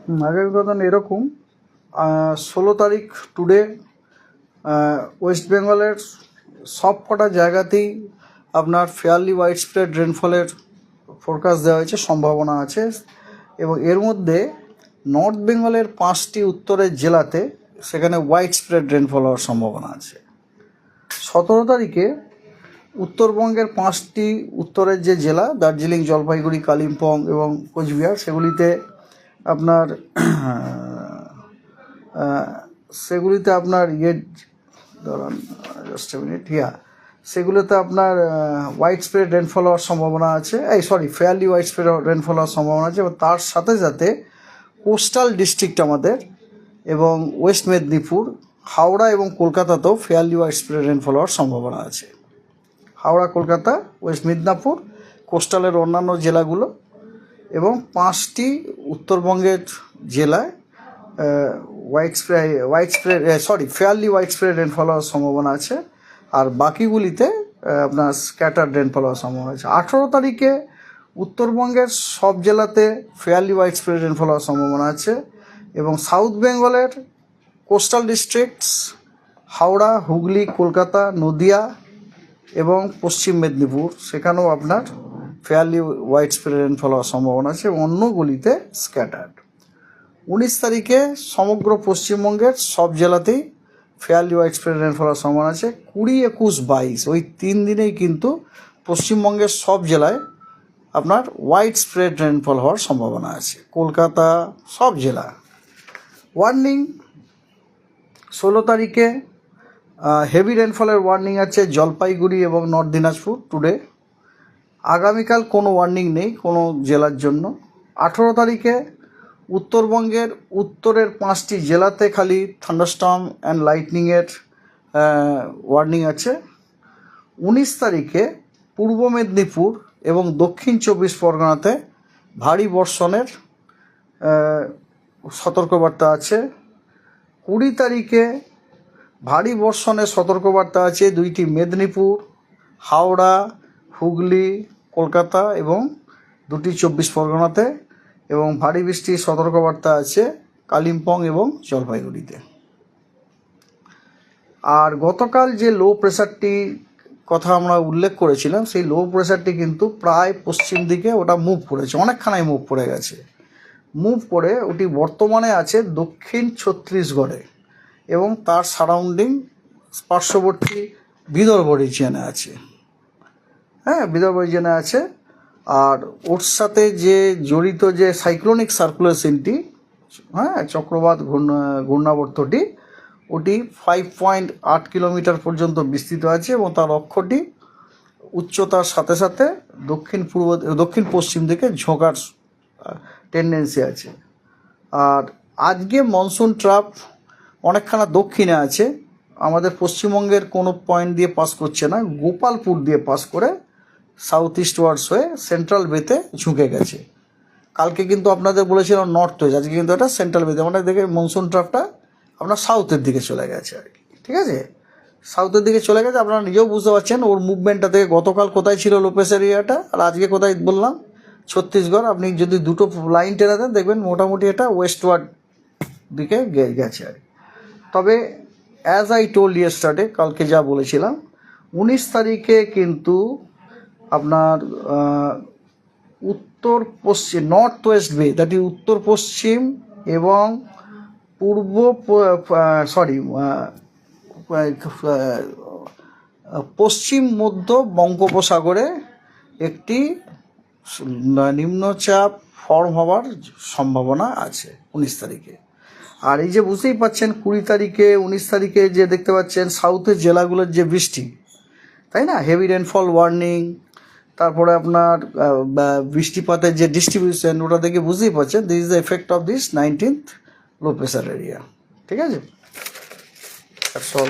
আগামীকাল এরকম 16 তারিখ টুডে ওয়েস্ট বেঙ্গলের সব কটা জায়গাতেই আপনার ফেয়ারলি ওয়াইড স্প্রেড রেনফলের ফোরকাস্ট দেওয়া হয়েছে, সম্ভাবনা আছে। এবং এর মধ্যে নর্থ বেঙ্গলের 5টি উত্তরের জেলাতে সেখানে ওয়াইড স্প্রেড রেনফল হওয়ার সম্ভাবনা আছে। 17 তারিখে উত্তরবঙ্গের 5টি উত্তরের যে জেলা দার্জিলিং, জলপাইগুড়ি, কালিম্পং এবং কোচবিহার সেগুলিতে আপনার সেগুলোতে আপনার ওয়াইড স্প্রেড রেনফল হওয়ার সম্ভাবনা আছে, ফেয়ারলি ওয়াইড স্প্রেড রেনফল হওয়ার সম্ভাবনা আছে। এবং তার সাথে সাথে কোস্টাল ডিস্ট্রিক্ট আমাদের এবং ওয়েস্ট মেদিনীপুর, হাওড়া এবং কলকাতাতেও ফেয়ারলি ওয়াইড স্প্রেড রেনফল হওয়ার সম্ভাবনা আছে। হাওড়া, কলকাতা, ওয়েস্ট মেদিনীপুর, কোস্টালের অন্যান্য জেলাগুলো এবং 5টি উত্তরবঙ্গের জেলায় ফেয়ারলি ওয়াইড স্প্রেড রেনফল হওয়ার সম্ভাবনা আছে। আর বাকিগুলিতে আপনার স্ক্যাটার্ড রেনফল হওয়ার সম্ভাবনা আছে। 18 তারিখে উত্তরবঙ্গের সব জেলাতে ফেয়ারলি ওয়াইড স্প্রেড রেনফল হওয়ার সম্ভাবনা আছে এবং সাউথ বেঙ্গলের কোস্টাল ডিস্ট্রিক্টস হাওড়া, হুগলি, কলকাতা, নদিয়া এবং পশ্চিম মেদিনীপুর সেখানেও আপনার ফেয়ারলি ওয়াইড স্প্রেড রেনফল হওয়ার সম্ভাবনা আছে এবং অন্যগুলিতে স্ক্যাটার্ড। 19 তারিখে সমগ্র পশ্চিমবঙ্গের সব জেলাতেই ফেয়ারলি ওয়াইড স্প্রেড রেনফল হওয়ার সম্ভাবনা আছে। 20, 21, 22 ওই 3 দিনেই কিন্তু পশ্চিমবঙ্গের সব জেলায় আপনার ওয়াইড স্প্রেড রেনফল হওয়ার সম্ভাবনা আছে। কলকাতা, সব জেলা। ওয়ার্নিং 16 তারিখে হেভি রেনফলের ওয়ার্নিং আছে জলপাইগুড়ি এবং নর্থ দিনাজপুর টুডে। আগামীকাল কোনো ওয়ার্নিং নেই কোনো জেলার জন্য। 18 তারিখে উত্তরবঙ্গের উত্তরের 5টি জেলাতে খালি থান্ডারস্টর্ম অ্যান্ড লাইটনিংয়ের ওয়ার্নিং আছে। 19 তারিখে পূর্ব মেদিনীপুর এবং দক্ষিণ 24 পরগনাতে ভারী বর্ষণের সতর্কবার্তা আছে। 20 তারিখে ভারী বর্ষণের সতর্কবার্তা আছে 2টি মেদিনীপুর, হাওড়া, হুগলি, কলকাতা এবং 2টি 24 পরগনাতে এবং ভারী বৃষ্টির সতর্কবার্তা আছে কালিম্পং এবং জলপাইগুড়িতে। আর গতকাল যে লো প্রেশারটি কথা আমরা উল্লেখ করেছিলাম সেই লো প্রেশারটি কিন্তু প্রায় পশ্চিম দিকে ওটা মুভ করেছে, অনেকখানাই মুভ করে গেছে। মুভ করে ওটি বর্তমানে আছে দক্ষিণ ছত্তিশগড়ে এবং তার সারাউন্ডিং পার্শ্ববর্তী বিদর্ভ রিজিয়নে আছে। বিদর্ভ রিজিয়নে আছে। আর ওর সাথে যে জড়িত যে সাইক্লোনিক সার্কুলেশনটি চক্রবাত ঘূর্ণাবর্তটি ওটি 5.8 কিলোমিটার পর্যন্ত বিস্তৃত আছে এবং তার অক্ষটি উচ্চতার সাথে সাথে দক্ষিণ পশ্চিম দিকে ঝোঁকার টেন্ডেন্সি আছে। আর আজকে মনসুন ট্রাপ অনেকখানা দক্ষিণে আছে, আমাদের পশ্চিমবঙ্গের কোনো পয়েন্ট দিয়ে পাস করছে না, গোপালপুর দিয়ে পাস করে সাউথ ইস্ট ওয়ার্ডস হয়ে সেন্ট্রাল বেতে ঝুঁকে গেছে। কালকে কিন্তু আপনাদের বলেছিলাম নর্থ ওয়েস্ট, আজকে কিন্তু এটা সেন্ট্রাল বেতে, মানে দেখে মনসুন ট্রাপটা আপনার সাউথের দিকে চলে গেছে আর কি। ঠিক আছে, সাউথের দিকে চলে গেছে। আপনারা নিজেও বুঝতে পারছেন ওর মুভমেন্টটা থেকে গতকাল কোথায় ছিল লো প্রেশার এরিয়াটা আর আজকে কোথায় বললাম ছত্তিশগড়। আপনি যদি দুটো লাইন টেনে দেন দেখবেন মোটামুটি এটা ওয়েস্টওয়ার্ড দিকে গেছে আর কি। তবে অ্যাজ আই টোল্ড ইয়েস্টারডে, কালকে যা বলেছিলাম, 19 তারিখে কিন্তু আপনার উত্তর পশ্চিম নর্থ ওয়েস্ট বে, দ্যাট ইজ উত্তর পশ্চিম এবং পশ্চিম মধ্য বঙ্গোপসাগরে একটি নিম্নচাপ ফর্ম হওয়ার সম্ভাবনা আছে 19 তারিখে। আর এই যে বুঝতেই পাচ্ছেন 20 তারিখে 19 তারিখে যে দেখতে পাচ্ছেন সাউথের জেলাগুলোর যে বৃষ্টি, তাই না, হেভি রেনফল ওয়ার্নিং, তারপরে আপনার বৃষ্টিপাতের যে ডিস্ট্রিবিউশন, ওটা দেখে বুঝতেই পারছেন this is the effect of this 19th low pressure area. ঠিক আছে, দ্যাটস অল।